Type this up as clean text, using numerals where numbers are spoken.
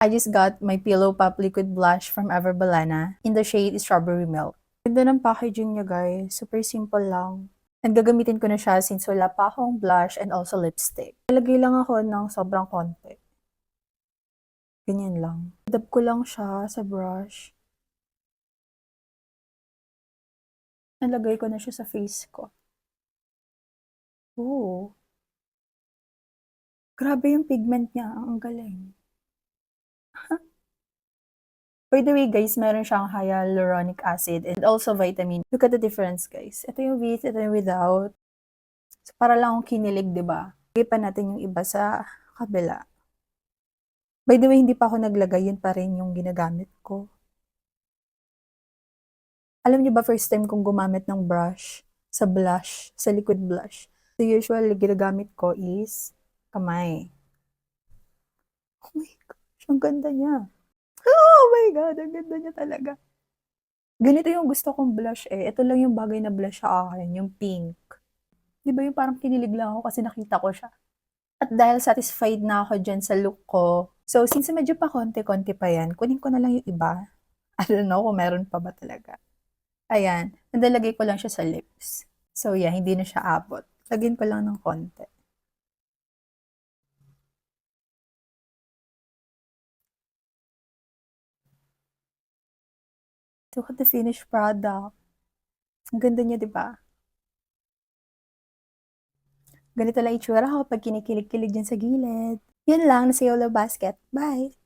I just got my Pillow Pop Liquid Blush from Everbalana in the shade Strawberry Milk. Ganda ng packaging niya guys, super simple lang. And gagamitin ko na siya since wala pa akong blush and also lipstick. Nalagay lang ako ng sobrang konti. Ganyan lang. Dab ko lang siya sa brush. Nalagay ko na siya sa face ko. Oo. Grabe yung pigment niya, ang galing. By the way guys, meron siyang hyaluronic acid and also vitamin. Look at the difference guys. Ito yung with, ito yung without. So, para lang akong kinilig, di ba? Lagay pa natin yung iba sa kabila. By the way, hindi pa ako naglagay, yun pa rin yung ginagamit ko. Alam niyo ba, first time kong gumamit ng brush sa blush, sa liquid blush. The usual ginagamit ko is kamay. Oh my gosh, ang ganda niya. Oh my God, ang ganda niya talaga. Ganito yung gusto kong blush eh. Ito lang yung bagay na blush sa akin, yung pink. Di ba yung parang kinilig lang ako kasi nakita ko siya. At dahil satisfied na ako dyan sa look ko, so since medyo pa konti-konti pa yan, kunin ko na lang yung iba. I don't know kung meron pa ba talaga. Ayan, nadalagay ko lang siya sa lips. So yeah, hindi na siya abot. Lagyan ko lang ng konti. Look at the finished product. Ang ganda niya, di ba? Ganito lang itsura ko pag kinikilig-kilig dyan sa gilid. Yun lang, nasa Yolo Basket. Bye!